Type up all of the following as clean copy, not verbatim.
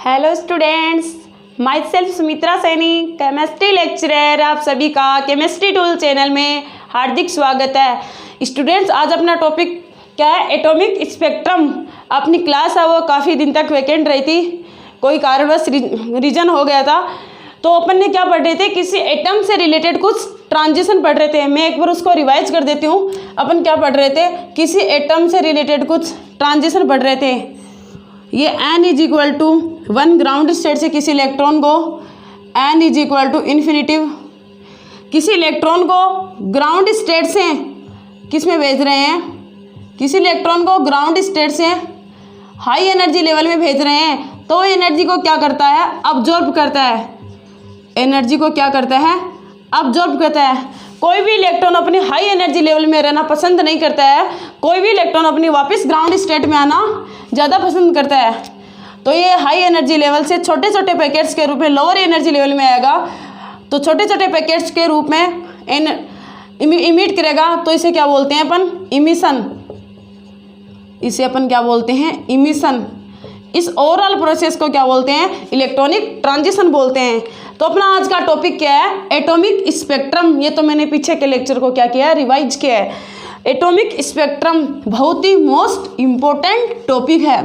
Hello students, my self Sumitra Saini, chemistry lecturer. आप सभी का केमिस्ट्री टूल चैनल में हार्दिक स्वागत है। स्टूडेंट्स, आज अपना टॉपिक क्या है? Atomic spectrum. अपनी क्लास है वो काफ़ी दिन तक वैकेंट रही थी, कोई कारणवश रीजन हो गया था। तो अपन ने क्या पढ़ रहे थे? किसी एटम से रिलेटेड कुछ ट्रांजिशन पढ़ रहे थे। मैं एक बार उसको रिवाइज कर देती हूँ। अपन क्या पढ़ रहे थे? किसी एटम से रिलेटेड कुछ ट्रांजिशन पढ़ रहे थे। ये n is equal to 1 ground state से किसी इलेक्ट्रॉन को n is equal to infinitive, किसी इलेक्ट्रॉन को ग्राउंड स्टेट से किस में भेज रहे हैं? किसी इलेक्ट्रॉन को ग्राउंड स्टेट से हाई एनर्जी लेवल में भेज रहे हैं। तो एनर्जी को क्या करता है? अब्जॉर्ब करता है। एनर्जी को क्या करता है? अब्जॉर्ब करता है। कोई भी इलेक्ट्रॉन अपनी हाई एनर्जी लेवल में रहना पसंद नहीं करता है। कोई भी इलेक्ट्रॉन अपनी वापस ग्राउंड स्टेट में आना ज़्यादा पसंद करता है। तो ये हाई एनर्जी लेवल से छोटे छोटे पैकेट्स के रूप में लोअर एनर्जी लेवल में आएगा। तो छोटे छोटे पैकेट्स के रूप में इमिट करेगा। तो इसे क्या बोलते हैं अपन? इमिशन। इसे अपन क्या बोलते हैं? इमिशन। इस ओवरऑल प्रोसेस को क्या बोलते हैं? इलेक्ट्रॉनिक ट्रांजिशन बोलते हैं। तो अपना आज का टॉपिक क्या है? Atomic spectrum. ये तो मैंने पीछे के लेक्चर को क्या किया है? रिवाइज किया है। एटॉमिक स्पेक्ट्रम बहुत ही मोस्ट इम्पोर्टेंट टॉपिक है।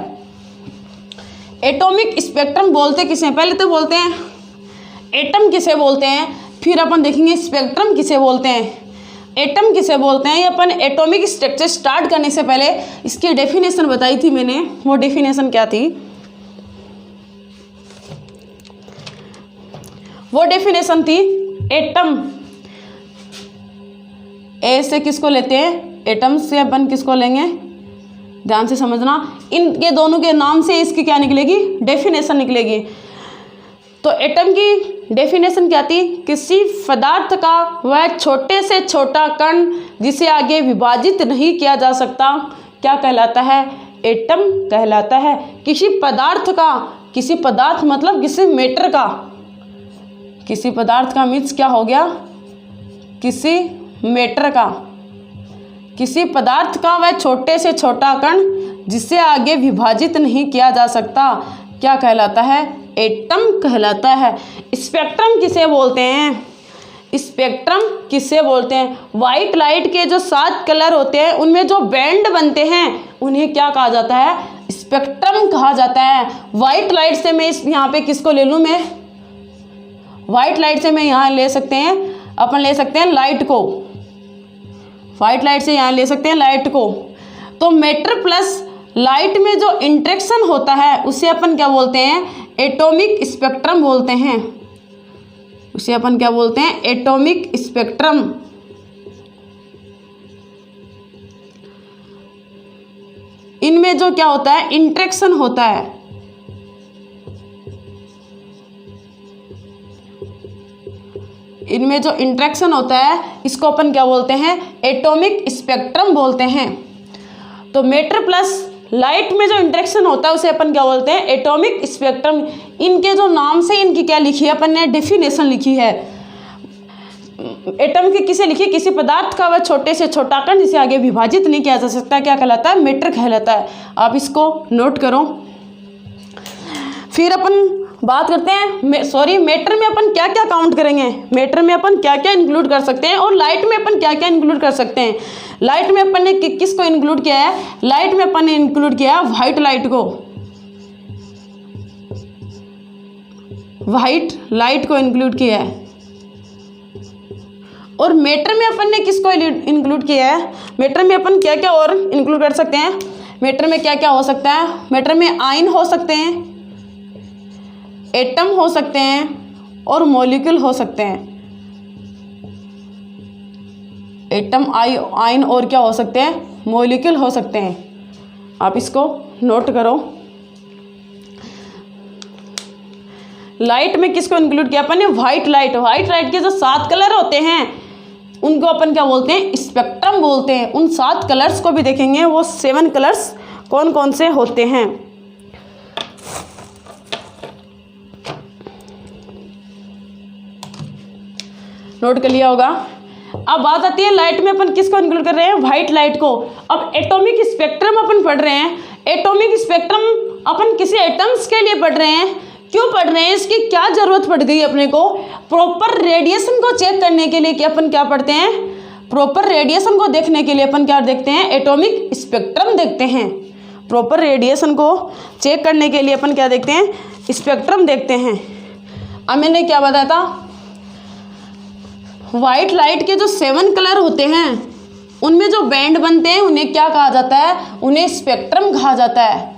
एटॉमिक स्पेक्ट्रम बोलते किसे? पहले तो बोलते हैं एटम किसे बोलते हैं, फिर अपन देखेंगे स्पेक्ट्रम किसे बोलते हैं। एटम किसे बोलते हैं? ये अपन एटॉमिक स्ट्रक्चर स्टार्ट करने से पहले इसकी डेफिनेशन बताई थी मैंने। वो डेफिनेशन क्या थी? वो डेफिनेशन थी एटम। ए से किसको लेते हैं? एटम से अपन किसको लेंगे? ध्यान से समझना। इनके दोनों के नाम से इसकी क्या निकलेगी? डेफिनेशन निकलेगी। तो एटम की डेफिनेशन क्या थी? किसी पदार्थ का वह छोटे से छोटा कण जिसे आगे विभाजित नहीं किया जा सकता क्या कहलाता है? एटम कहलाता है। किसी पदार्थ का, किसी पदार्थ मतलब किसी मैटर का, किसी पदार्थ का मीन्स क्या हो गया? किसी मैटर का, किसी पदार्थ का वह छोटे से छोटा कण जिसे आगे विभाजित नहीं किया जा सकता क्या कहलाता है? एटम कहलाता है। स्पेक्ट्रम किसे बोलते हैं? स्पेक्ट्रम किसे बोलते हैं? वाइट लाइट के जो 7 कलर होते हैं उनमें जो बैंड बनते हैं उन्हें क्या कहा जाता है? स्पेक्ट्रम कहा जाता है। वाइट लाइट से मैं यहाँ पे किसको ले लूँ? मैं वाइट लाइट से मैं यहाँ ले सकते हैं, अपन ले सकते हैं लाइट को। वाइट लाइट से यहाँ ले सकते हैं लाइट को। तो मैटर प्लस लाइट में जो इंटरेक्शन होता है उसे अपन क्या बोलते हैं? एटॉमिक स्पेक्ट्रम बोलते हैं। उसे अपन क्या बोलते हैं? Atomic spectrum. इनमें जो क्या होता है? इंटरेक्शन होता है। इनमें जो इंटरेक्शन होता है इसको अपन क्या बोलते हैं? एटॉमिक स्पेक्ट्रम बोलते हैं। तो मैटर प्लस लाइट में जो इंटरेक्शन होता है उसे अपन क्या बोलते हैं? Atomic spectrum. इनके जो नाम से इनकी क्या लिखी है? अपन ने डेफिनेशन लिखी है। एटम की किसे लिखी? किसी पदार्थ का वह छोटे से छोटा कण जिसे आगे विभाजित नहीं किया जा सकता क्या कहलाता है? मैटर कहलाता है। आप इसको नोट करो। फिर अपन बात करते हैं मैटर में अपन क्या क्या काउंट करेंगे? मैटर में अपन क्या क्या इंक्लूड कर सकते हैं और लाइट में अपन क्या क्या इंक्लूड कर सकते हैं? लाइट में अपन ने किसको इंक्लूड किया है? लाइट में अपन ने इंक्लूड किया है व्हाइट लाइट को। व्हाइट लाइट को इंक्लूड किया है। और मैटर में अपन ने किसको इंक्लूड किया है? मैटर में अपन क्या क्या और इंक्लूड कर सकते हैं? मैटर में क्या क्या हो सकता है? मैटर में आयन हो सकते हैं, एटम हो सकते हैं और मॉलिक्यूल हो सकते हैं। एटम, आयन और क्या हो सकते हैं? मॉलिक्यूल हो सकते हैं। आप इसको नोट करो। लाइट में किसको इंक्लूड किया अपन ने? White light. व्हाइट लाइट के जो 7 कलर होते हैं उनको अपन क्या बोलते हैं? स्पेक्ट्रम बोलते हैं। उन 7 कलर्स को भी देखेंगे, वो 7 कलर्स कौन कौन से होते हैं। नोट कर लिया होगा। अब बात आती है लाइट में अपन किसको इंक्लूड कर रहे हैं? व्हाइट लाइट को। अब एटॉमिक स्पेक्ट्रम अपन पढ़ रहे हैं। एटॉमिक स्पेक्ट्रम अपन किसी एटम्स के लिए पढ़ रहे हैं क्यों पढ़ रहे हैं, इसकी क्या ज़रूरत पड़ गई अपने को? प्रॉपर रेडिएशन को चेक करने के लिए कि अपन क्या पढ़ते हैं, प्रॉपर रेडिएशन को देखने के लिए अपन क्या देखते हैं, एटॉमिक स्पेक्ट्रम देखते हैं। प्रॉपर रेडिएशन को चेक करने के लिए अपन क्या देखते हैं, स्पेक्ट्रम देखते हैं। अब मैंने क्या बताया था, वाइट लाइट के जो 7 कलर होते हैं उनमें जो बैंड बनते हैं उन्हें क्या कहा जाता है, उन्हें स्पेक्ट्रम कहा जाता है।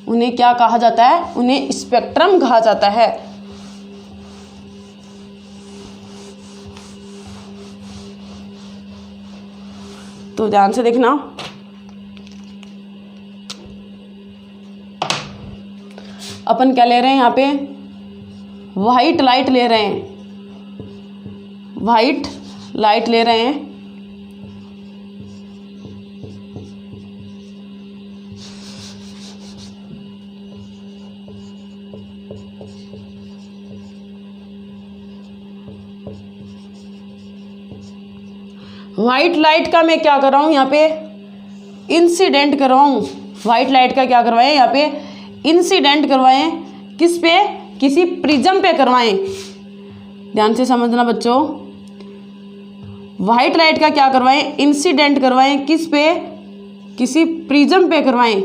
उन्हें क्या कहा जाता है, उन्हें स्पेक्ट्रम कहा जाता है। तो ध्यान से देखना, अपन क्या ले रहे हैं यहाँ पे, वाइट लाइट ले रहे हैं, वाइट लाइट ले रहे हैं। वाइट लाइट का मैं क्या कर रहा हूँ यहाँ पे, इंसिडेंट कर रहा हूँ। वाइट लाइट का क्या करवाएं यहाँ पे, इंसिडेंट करवाएं। किस पे, किसी प्रिज्म पे करवाएं। ध्यान से समझना बच्चों, वाइट लाइट का क्या करवाएं, इंसिडेंट करवाएं। किस पे, किसी प्रिज्म पे करवाएं।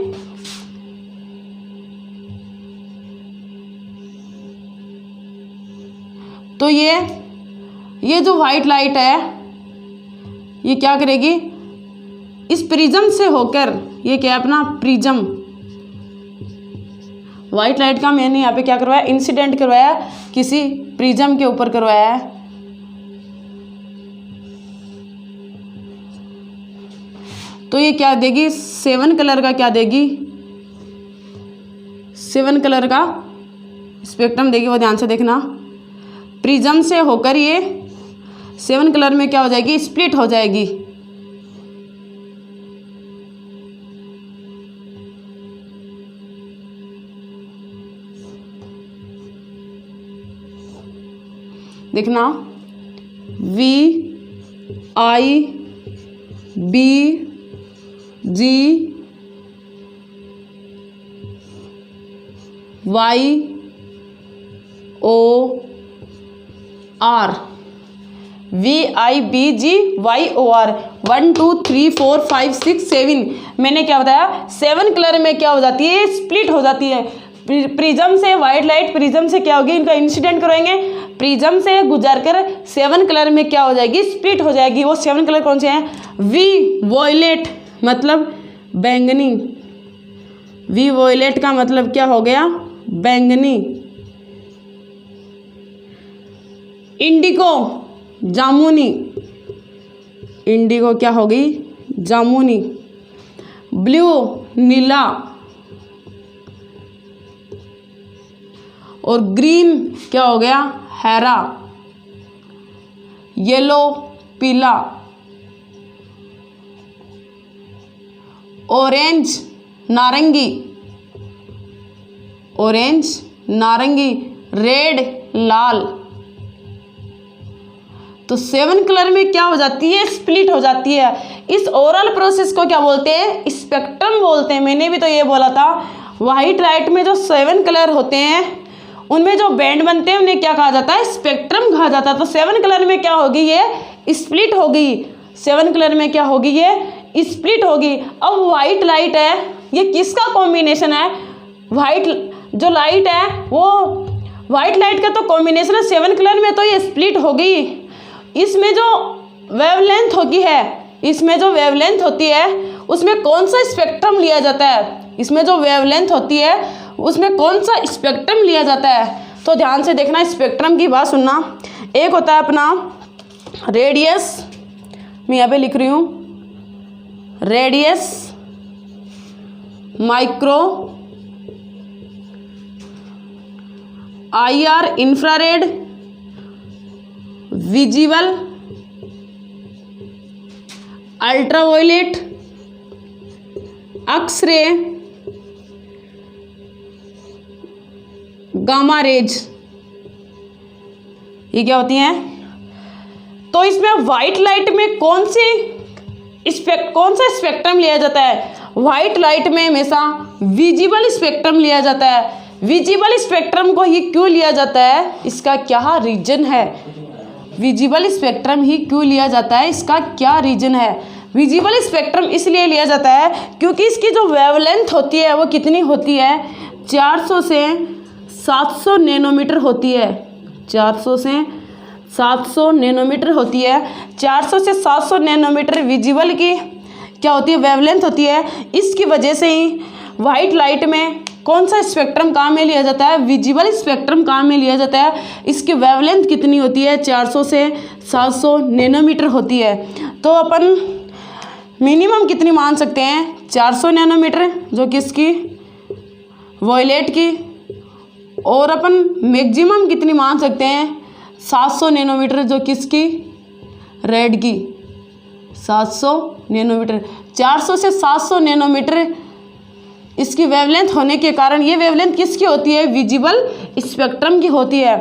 तो ये जो वाइट लाइट है ये क्या करेगी, इस प्रिज्म से होकर, ये क्या है अपना प्रिज्म, वाइट लाइट का मैंने यहाँ पे क्या करवाया, इंसिडेंट करवाया, किसी प्रिज्म के ऊपर करवाया है। तो ये क्या देगी, 7 कलर का क्या देगी, 7 कलर का स्पेक्ट्रम देगी। वो ध्यान से देखना, प्रिज्म से होकर ये 7 कलर में क्या हो जाएगी, स्प्लिट हो जाएगी। देखना, VIBGYOR, VIBGYOR 1 2 3 4 5 6 7। मैंने क्या बताया, 7 कलर में क्या हो जाती है, स्प्लिट हो जाती है। प्रिज्म से वाइट लाइट, प्रिज्म से क्या होगी, इनका इंसिडेंट करवाएंगे, प्रिज्म से गुजरकर 7 कलर में क्या हो जाएगी, स्प्लिट हो जाएगी। वो 7 कलर कौन से हैं, वी वॉयलेट मतलब बैंगनी, वी वॉयलेट का मतलब क्या हो गया, बैंगनी। इंडिगो जामुनी, इंडिगो क्या हो गई, जामुनी। ब्लू नीला, और ग्रीन क्या हो गया, हरा। येलो पीला, ऑरेंज नारंगी, ऑरेंज नारंगी। रेड लाल। तो 7 कलर में क्या हो जाती है, स्प्लिट हो जाती है। इस ओरल प्रोसेस को क्या बोलते हैं, स्पेक्ट्रम बोलते हैं। मैंने भी तो ये बोला था, वाइट लाइट में जो 7 कलर होते हैं उनमें जो बैंड बनते हैं उन्हें क्या कहा जाता है, स्पेक्ट्रम कहा जाता है। तो 7 कलर में क्या होगी, ये स्प्लिट होगी। 7 कलर में क्या होगी, ये स्प्लिट होगी। अब वाइट लाइट है, ये किसका कॉम्बिनेशन है, वाइट जो लाइट है वो वाइट लाइट का तो कॉम्बिनेशन है। 7 कलर में तो ये स्प्लिट होगी। इसमें जो वेवलेंथ होती है, इसमें जो वेवलेंथ होती है उसमें कौन सा स्पेक्ट्रम लिया जाता है, इसमें जो वेवलेंथ होती है उसमें कौन सा स्पेक्ट्रम लिया जाता है। तो ध्यान से देखना, स्पेक्ट्रम की बात सुनना। एक होता है अपना रेडियस, मैं यहाँ पे लिख रही हूँ radius, micro, IR infrared, visible, ultraviolet, X-ray, gamma rays. ये क्या होती हैं। तो इसमें वाइट लाइट में कौन सा स्पेक्ट्रम लिया जाता है, वाइट लाइट में हमेशा विजिबल स्पेक्ट्रम लिया जाता है। विजिबल स्पेक्ट्रम को ही क्यों लिया जाता है, इसका क्या रीजन है? विजिबल स्पेक्ट्रम ही क्यों लिया जाता है, इसका क्या रीजन है? विजिबल स्पेक्ट्रम इसलिए लिया जाता है क्योंकि इसकी जो वेवलेंथ होती है वो कितनी होती है, 400 से 700 नैनोमीटर होती है। 400 से 700 नैनोमीटर होती है। 400 से 700 नैनोमीटर विजिबल की क्या होती है, वेवलेंथ होती है। इसकी वजह से ही वाइट लाइट में कौन सा स्पेक्ट्रम काम में लिया जाता है, विजिबल स्पेक्ट्रम काम में लिया जाता है। इसकी वेवलेंथ कितनी होती है, 400 से 700 नैनोमीटर होती है। तो अपन मिनिमम कितनी मान सकते हैं, 400 नैनोमीटर जो कि इसकी वॉयलेट की, और अपन मैक्सिमम कितनी मान सकते हैं, 700 नैनोमीटर जो कि इसकी रेड की। 700 नैनोमीटर, 400 से 700 नैनोमीटर इसकी वेवलेंथ होने के कारण, ये वेवलेंथ किसकी होती है, विजिबल स्पेक्ट्रम की होती है।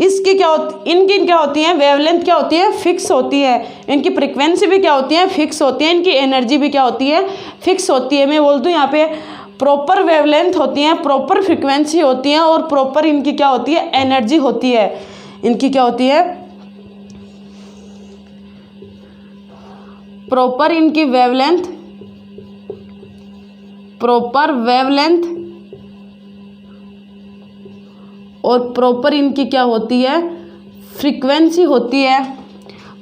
इसकी क्या होती, इनकी क्या होती है, वेवलेंथ क्या होती है, फिक्स होती है। इनकी फ्रिक्वेंसी भी क्या होती है, फिक्स होती है। इनकी एनर्जी भी क्या होती है, फिक्स होती है। मैं बोल दूँ यहाँ पे प्रॉपर वेवलेंथ होती है, प्रॉपर फ्रिक्वेंसी होती है, और प्रॉपर इनकी क्या होती है, एनर्जी होती है। इनकी क्या होती है, प्रॉपर इनकी वेवलेंथ, प्रॉपर वेवलेंथ और प्रॉपर इनकी क्या होती है, फ्रीक्वेंसी होती है।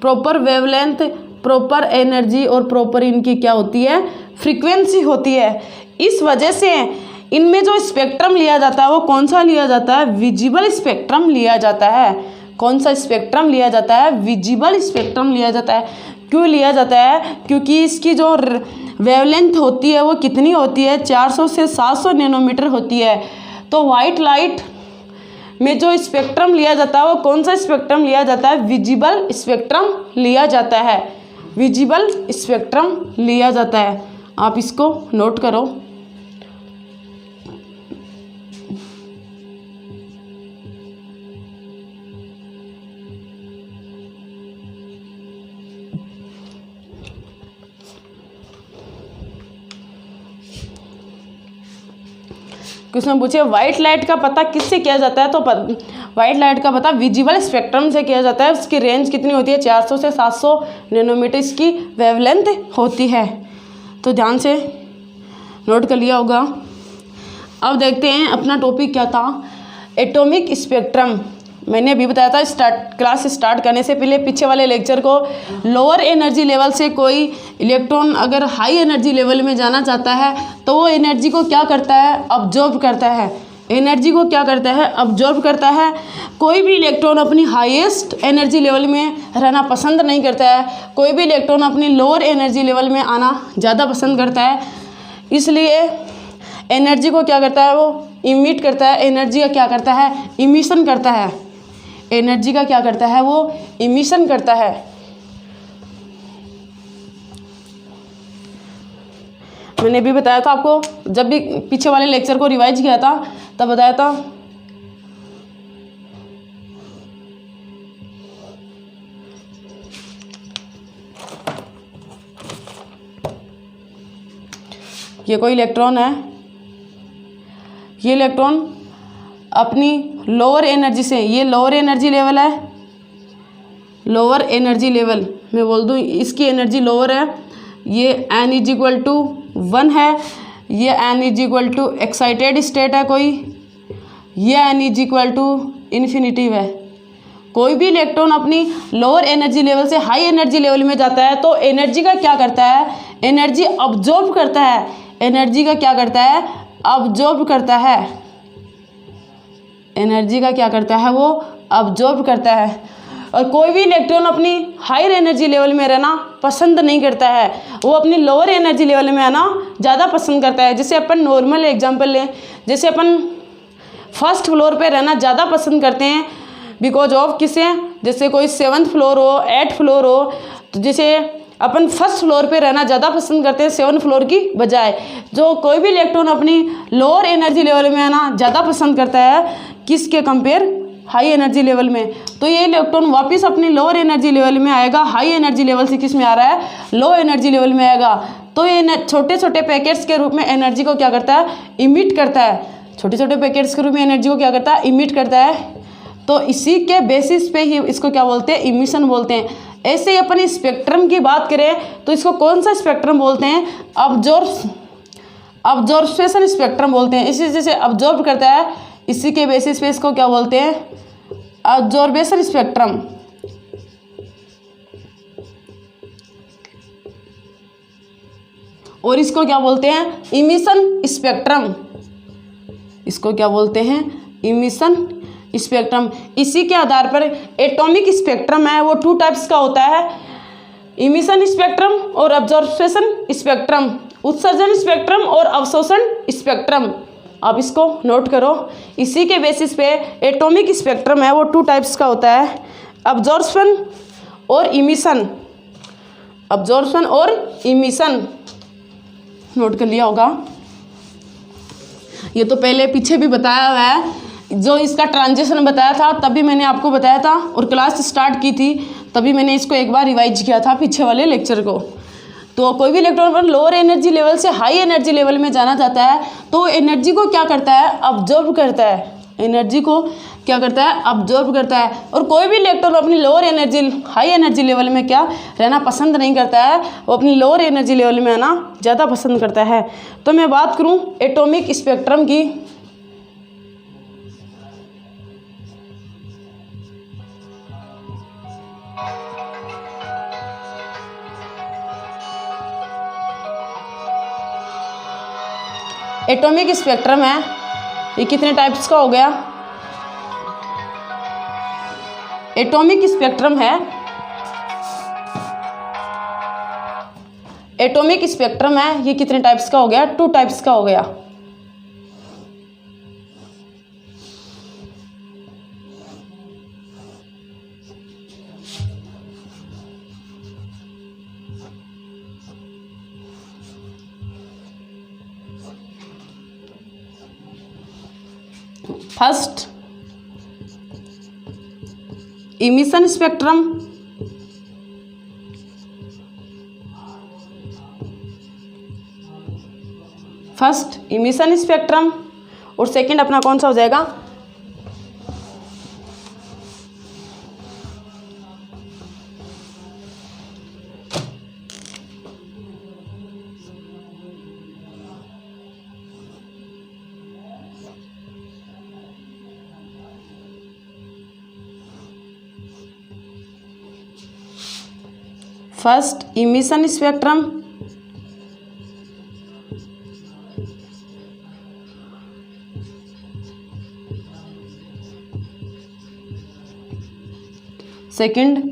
प्रॉपर वेवलेंथ, प्रॉपर एनर्जी और प्रॉपर इनकी क्या होती है, फ्रीक्वेंसी होती है। इस वजह से इनमें जो स्पेक्ट्रम लिया जाता है वो कौन सा लिया जाता है, विजिबल स्पेक्ट्रम लिया जाता है। कौन सा स्पेक्ट्रम लिया जाता है, विजिबल स्पेक्ट्रम लिया जाता है। क्यों लिया जाता है, क्योंकि इसकी जो वेवलेंथ होती है वो कितनी होती है, 400 से 700 नैनोमीटर होती है। तो वाइट लाइट में जो स्पेक्ट्रम लिया जाता है वो कौन सा स्पेक्ट्रम लिया जाता है, विजिबल स्पेक्ट्रम लिया जाता है। विजिबल स्पेक्ट्रम लिया जाता है। आप इसको नोट करो। क्वेश्चन पूछे व्हाइट लाइट का पता किससे किया जाता है, तो व्हाइट लाइट का पता विजिबल स्पेक्ट्रम से किया जाता है। उसकी रेंज कितनी होती है, 400 से 700 नैनोमीटर इसकी वेवलेंथ होती है। तो ध्यान से नोट कर लिया होगा। अब देखते हैं अपना टॉपिक क्या था, एटॉमिक स्पेक्ट्रम। मैंने अभी बताया था क्लास स्टार्ट करने से पहले पीछे वाले लेक्चर को, लोअर एनर्जी लेवल से कोई इलेक्ट्रॉन अगर हाई एनर्जी लेवल में जाना चाहता है तो वो एनर्जी को क्या करता है, अब्जॉर्ब करता है। एनर्जी को क्या करता है, अब्जॉर्ब करता है। कोई भी इलेक्ट्रॉन अपनी हाईएस्ट एनर्जी लेवल में रहना पसंद नहीं करता है, कोई भी इलेक्ट्रॉन अपनी लोअर एनर्जी लेवल में आना ज़्यादा पसंद करता है। इसलिए एनर्जी को क्या करता है, वो इमिट करता है। एनर्जी का क्या करता है, इमिशन करता है। एनर्जी का क्या करता है, वो इमिशन करता है। मैंने भी बताया था आपको, जब भी पीछे वाले लेक्चर को रिवाइज किया था तब बताया था। ये कोई इलेक्ट्रॉन है, ये इलेक्ट्रॉन अपनी लोअर एनर्जी से, ये लोअर एनर्जी लेवल है, लोअर एनर्जी लेवल मैं बोल दूँ इसकी एनर्जी लोअर है। ये n = 1 है, ये n = एक्साइटेड स्टेट है कोई, ये n = इन्फिनिटिव है। कोई भी इलेक्ट्रॉन अपनी लोअर एनर्जी लेवल से हाई एनर्जी लेवल में जाता है तो एनर्जी का क्या करता है, एनर्जी अब्जॉर्ब करता है। एनर्जी का क्या करता है, अब्जॉर्ब करता है। एनर्जी का क्या करता है, वो अब्जॉर्ब करता है। और कोई भी इलेक्ट्रॉन अपनी हायर एनर्जी लेवल में रहना पसंद नहीं करता है, वो अपनी लोअर एनर्जी लेवल में आना ज़्यादा पसंद करता है। जैसे अपन नॉर्मल एग्जांपल लें, जैसे अपन फर्स्ट फ्लोर पे रहना ज़्यादा पसंद करते हैं बिकॉज ऑफ किसे, जैसे कोई 7th फ्लोर हो, 8th फ्लोर हो, तो जैसे अपन फर्स्ट फ्लोर पे रहना ज़्यादा पसंद करते हैं 7th फ्लोर की बजाय। जो कोई भी इलेक्ट्रॉन अपनी लोअर एनर्जी लेवल में आना ज़्यादा पसंद करता है किसके कंपेयर, हाई एनर्जी लेवल में। तो ये इलेक्ट्रॉन वापस अपनी लोअर एनर्जी लेवल में आएगा, हाई एनर्जी लेवल से किस में आ रहा है, लो एनर्जी लेवल में आएगा। तो ये छोटे छोटे पैकेट्स के रूप में एनर्जी को क्या करता है, इमिट करता है। छोटे छोटे पैकेट्स के रूप में एनर्जी को क्या करता है, इमिट करता है। तो इसी के बेसिस पे ही इसको क्या बोलते हैं, इमिशन बोलते हैं। ऐसे ही अपन स्पेक्ट्रम की बात करें तो इसको कौन सा स्पेक्ट्रम बोलते हैं, अब्जॉर्प्शन स्पेक्ट्रम बोलते हैं। इसी जैसे अब्जॉर्ब करता है, इसी के बेसिस पे इसको क्या बोलते हैं, अब्जॉर्बेशन स्पेक्ट्रम। और इसको क्या बोलते हैं, इमिशन स्पेक्ट्रम। इसको क्या बोलते हैं, इमिशन स्पेक्ट्रम। इसी के आधार पर एटॉमिक स्पेक्ट्रम है वो 2 टाइप्स का होता है, इमिशन स्पेक्ट्रम और अब्जॉर्प्शन स्पेक्ट्रम, उत्सर्जन स्पेक्ट्रम और अवशोषण स्पेक्ट्रम। आप इसको नोट करो। इसी के बेसिस पे एटॉमिक स्पेक्ट्रम है वो 2 टाइप्स का होता है, अब्जॉर्प्शन और इमिशन। अब्जॉर्प्शन और इमिशन नोट कर लिया होगा। ये तो पहले पीछे भी बताया हुआ है, जो इसका ट्रांजिशन बताया था तभी मैंने आपको बताया था, और क्लास स्टार्ट की थी तभी मैंने इसको एक बार रिवाइज किया था पीछे वाले लेक्चर को। तो कोई भी इलेक्ट्रॉन लोअर एनर्जी लेवल से हाई एनर्जी लेवल में जाना चाहता है तो एनर्जी को क्या करता है, अब्जॉर्ब करता है। एनर्जी को क्या करता है, अब्जॉर्ब करता है। और कोई भी इलेक्ट्रॉन अपनी lower energy high energy level में क्या रहना पसंद नहीं करता है, वो अपनी लोअर एनर्जी लेवल में आना ज़्यादा पसंद करता है। तो मैं बात करूं एटॉमिक स्पेक्ट्रम की, एटॉमिक स्पेक्ट्रम है ये कितने टाइप्स का हो गया, एटॉमिक स्पेक्ट्रम है, एटॉमिक स्पेक्ट्रम है ये कितने टाइप्स का हो गया, 2 टाइप्स का हो गया। First emission spectrum, first emission spectrum, और सेकंड अपना कौन सा हो जाएगा, first emission spectrum, second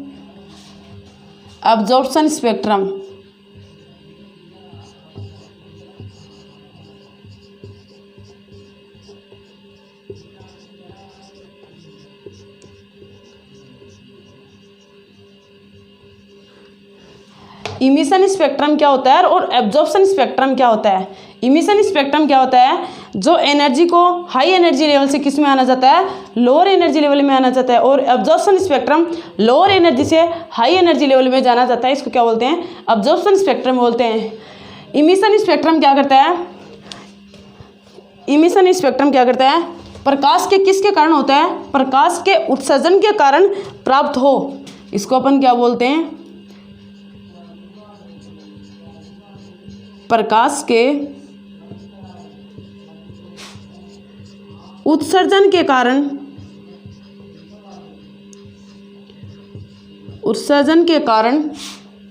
absorption spectrum. Emission spectrum क्या होता है और एब्जॉर्प्शन स्पेक्ट्रम क्या होता है। इमिशन स्पेक्ट्रम क्या होता है, जो एनर्जी को हाई एनर्जी लेवल से किस में आना जाता है, लोअर एनर्जी लेवल में आना जाता है, और एब्जॉर्प्शन स्पेक्ट्रम लोअर एनर्जी से हाई एनर्जी लेवल में जाना जाता है। इसको क्या बोलते हैं, एब्जॉर्प्शन स्पेक्ट्रम बोलते हैं। इमिशन स्पेक्ट्रम क्या करता है, इमिशन स्पेक्ट्रम क्या करता है, प्रकाश के किसके कारण होता है, प्रकाश के उत्सर्जन के कारण प्राप्त हो, इसको अपन क्या बोलते हैं, प्रकाश के उत्सर्जन के कारण, उत्सर्जन के कारण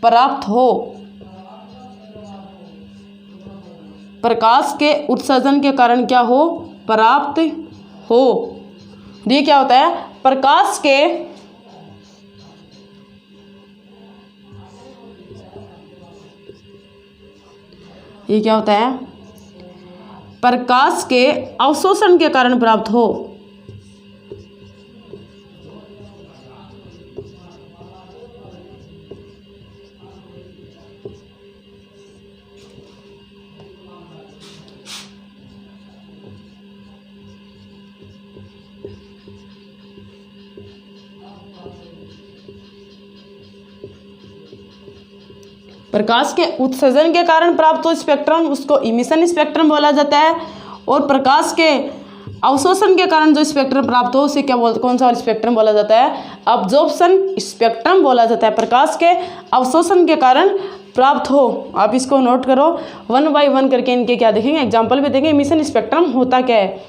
प्राप्त हो, प्रकाश के उत्सर्जन के कारण क्या हो, प्राप्त हो। ये क्या होता है, प्रकाश के ये क्या होता है, प्रकाश के अवशोषण के कारण प्राप्त हो। प्रकाश के उत्सर्जन के कारण प्राप्त हो स्पेक्ट्रम, उसको इमिशन स्पेक्ट्रम बोला जाता है। और प्रकाश के अवशोषण के कारण जो स्पेक्ट्रम प्राप्त हो उसे क्या बोलते, कौन सा स्पेक्ट्रम बोला जाता है? अब्जॉर्प्शन स्पेक्ट्रम बोला जाता है। प्रकाश के अवशोषण के कारण प्राप्त हो। आप इसको नोट करो, 1 बाय 1 करके इनके क्या देखेंगे, एग्जाम्पल भी देखेंगे। इमिशन स्पेक्ट्रम होता क्या है?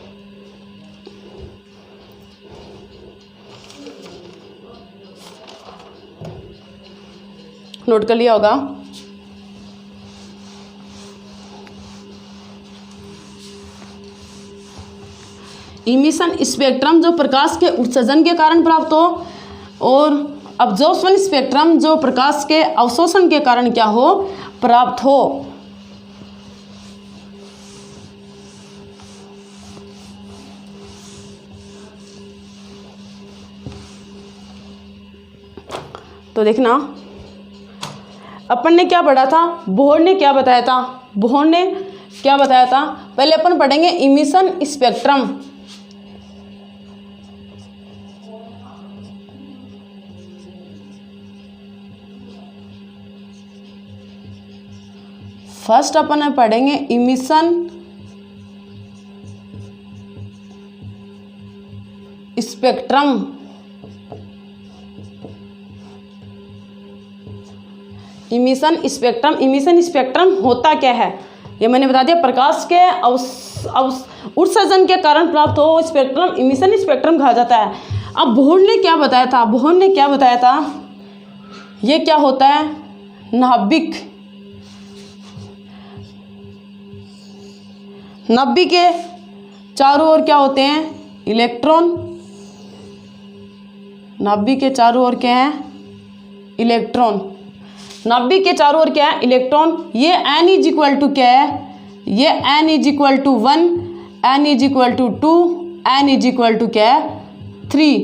नोट कर लिया होगा। इमिशन स्पेक्ट्रम जो प्रकाश के उत्सर्जन के कारण प्राप्त हो, और अब्जॉर्प्शन स्पेक्ट्रम जो प्रकाश के अवशोषण के कारण क्या हो, प्राप्त हो। तो देखना अपन ने क्या पढ़ा था, बोहर ने क्या बताया था, बोहर ने क्या बताया था। पहले अपन पढ़ेंगे इमिशन स्पेक्ट्रम। फर्स्ट अपन पढ़ेंगे इमिशन स्पेक्ट्रम। इमिशन स्पेक्ट्रम होता क्या है ये मैंने बता दिया। प्रकाश के उत्सर्जन के कारण प्राप्त हो स्पेक्ट्रम इमिशन स्पेक्ट्रम कहा जाता है। अब बोहर ने क्या बताया था, बोहर ने क्या बताया था, ये क्या होता है, नाभिक। नाभिक के चारों ओर क्या होते हैं, इलेक्ट्रॉन। नाभिक के चारों ओर क्या है, इलेक्ट्रॉन। नाभिक के चारों ओर क्या है, इलेक्ट्रॉन। ये n इज इक्वल टू क्या है, ये n is equal to 1, n is equal to 2, n is equal to क्या है, 3,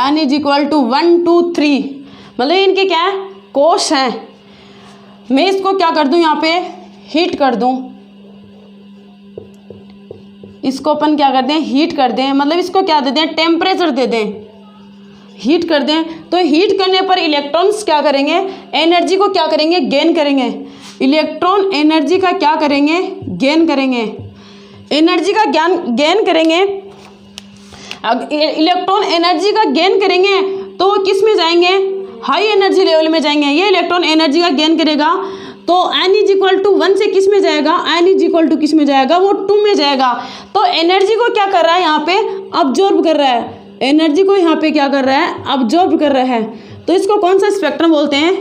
n इज इक्वल टू 1 2 3। मतलब इनके क्या है, कोश हैं। मैं इसको क्या कर दूं, यहाँ पे हीट कर दूं। इसको अपन क्या कर दें, हीट कर दें। मतलब इसको क्या दे दें, टेम्परेचर दे दें, हीट कर दें। तो हीट करने पर इलेक्ट्रॉन्स क्या करेंगे, एनर्जी को क्या करेंगे, गेन करेंगे। इलेक्ट्रॉन एनर्जी का क्या करेंगे, गेन करेंगे। एनर्जी का गेन करेंगे। इलेक्ट्रॉन एनर्जी का गेन करेंगे तो किस में जाएंगे, हाई एनर्जी लेवल में जाएंगे। ये इलेक्ट्रॉन एनर्जी का गेन करेगा तो n इज इक्वल टू 1 से किस में जाएगा, n इज इक्वल टू किस में जाएगा, वो 2 में जाएगा। तो एनर्जी को क्या कर रहा है, यहाँ पे अब्जॉर्ब कर रहा है। एनर्जी को यहाँ पे क्या कर रहा है, अब्जॉर्ब कर रहा है। तो इसको कौन सा स्पेक्ट्रम बोलते हैं,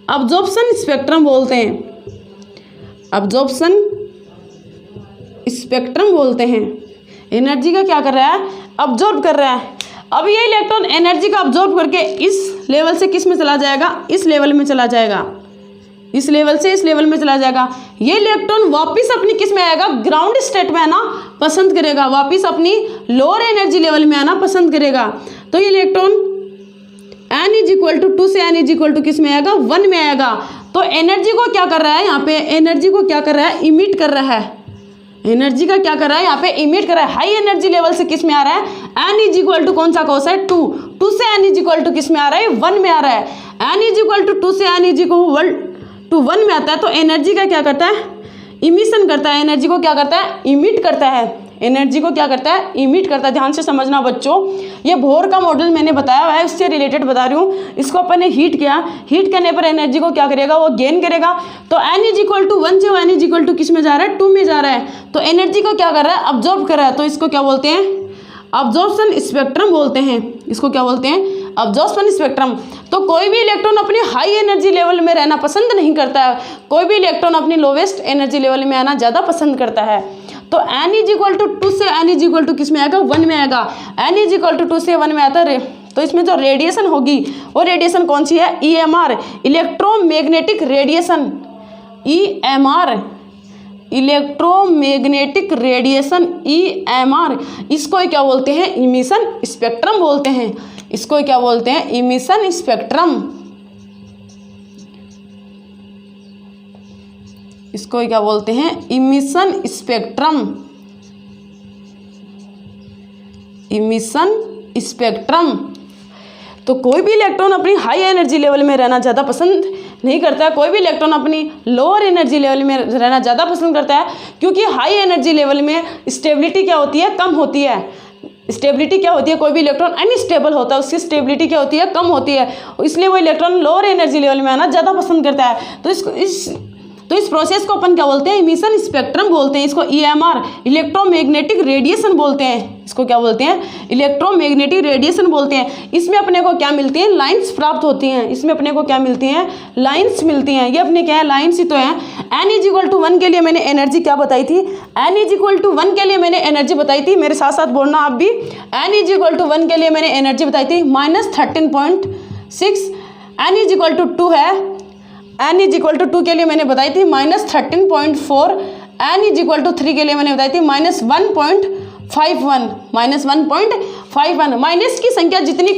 अब्जॉर्प्शन स्पेक्ट्रम बोलते हैं। अब्जॉर्प्शन स्पेक्ट्रम बोलते हैं। एनर्जी का क्या कर रहा है, अब्जॉर्ब कर रहा है। अब ये इलेक्ट्रॉन एनर्जी का अब्जॉर्ब करके इस लेवल से किस में चला जाएगा, इस लेवल में चला जाएगा। इस लेवल से इस लेवल में चला जाएगा। ये इलेक्ट्रॉन वापस अपनी किस में आएगा, ग्राउंड स्टेट में आना पसंद करेगा, वापस अपनी लोअर एनर्जी लेवल में आना पसंद करेगा। तो ये electron n is equal to 2 से n इज इक्वल टू किस में आएगा, 1 में आएगा। तो एनर्जी को क्या कर रहा है, यहाँ पे एनर्जी को क्या कर रहा है, इमिट कर रहा है। एनर्जी का क्या कर रहा है, यहाँ पे इमिट कर रहा है। हाई एनर्जी लेवल से किस में आ रहा है, n इज इक्वल टू कौन सा कौन है, 2 से n इज इक्वल टू किस में आ रहा है, 1 में आ रहा है। n इज इक्वल टू 2 से n इज इक्वल टू 1 में आता है। तो एनर्जी का क्या करता है, इमिशन करता है। एनर्जी को क्या करता है, इमिट करता है। एनर्जी को क्या करता है, इमिट करता है। ध्यान से समझना बच्चों, ये बोहर का मॉडल मैंने बताया हुआ है, उससे रिलेटेड बता रही हूँ। इसको अपन ने हीट किया, हीट करने पर एनर्जी को क्या करेगा, वो गेन करेगा। तो n इज इक्वल टू 1 से n इज इक्वल टू किस में जा रहा है, 2 में जा रहा है। तो एनर्जी को क्या कर रहा है, अब्जॉर्ब कर रहा है। तो इसको क्या बोलते हैं, अब्जॉर्प्शन स्पेक्ट्रम बोलते हैं। इसको क्या बोलते हैं, अब्जॉर्प्शन स्पेक्ट्रम। तो कोई भी इलेक्ट्रॉन अपनी हाई एनर्जी लेवल में रहना पसंद नहीं करता है, कोई भी इलेक्ट्रॉन अपनी लोवेस्ट एनर्जी लेवल में आना ज़्यादा पसंद करता है। तो n इज इक्वल टू 2 से n इज इक्वल टू किस में आएगा, 1 में आएगा। n इज इक्वल टू 2 से 1 में आता है। तो इसमें जो रेडिएशन होगी वो रेडिएशन कौन सी है, EMR, electromagnetic radiation. EMR, electromagnetic radiation, EMR। इसको क्या बोलते हैं, इमिशन स्पेक्ट्रम बोलते हैं। इसको क्या बोलते हैं, इमिशन स्पेक्ट्रम। इसको क्या बोलते हैं, इमिशन स्पेक्ट्रम। Emission spectrum. तो कोई भी इलेक्ट्रॉन अपनी हाई एनर्जी लेवल में रहना ज़्यादा पसंद नहीं करता है। कोई भी इलेक्ट्रॉन अपनी लोअर एनर्जी लेवल में रहना ज़्यादा पसंद करता है, क्योंकि हाई एनर्जी लेवल में स्टेबिलिटी क्या होती है, कम होती है। स्टेबिलिटी क्या होती है, कोई भी इलेक्ट्रॉन अनस्टेबल होता है, उसकी स्टेबिलिटी क्या होती है, कम होती है, इसलिए वो इलेक्ट्रॉन लोअर एनर्जी लेवल में आना ज़्यादा पसंद करता है। तो इस प्रोसेस को अपन क्या बोलते हैं, इमिशन स्पेक्ट्रम बोलते हैं। इसको EMR इलेक्ट्रोमैग्नेटिक रेडिएशन बोलते हैं। इसको क्या बोलते हैं, इलेक्ट्रोमैग्नेटिक रेडिएशन बोलते हैं। इसमें अपने को क्या मिलती हैं, लाइंस प्राप्त होती हैं। इसमें अपने को क्या मिलती हैं, लाइंस मिलती हैं। ये अपने क्या है, लाइंस ही तो है। n = 1 के लिए मैंने एनर्जी क्या बताई थी, n = 1 के लिए मैंने एनर्जी बताई थी, मेरे साथ साथ बोलना आप भी। n = 1 के लिए मैंने एनर्जी बताई थी -13.6। n = 2 है, n = 2 के लिए मैंने बताई थी -13.4। n = 3 के लिए मैंने बताई थी -1.51। -1.51। माइनस की संख्या जितनी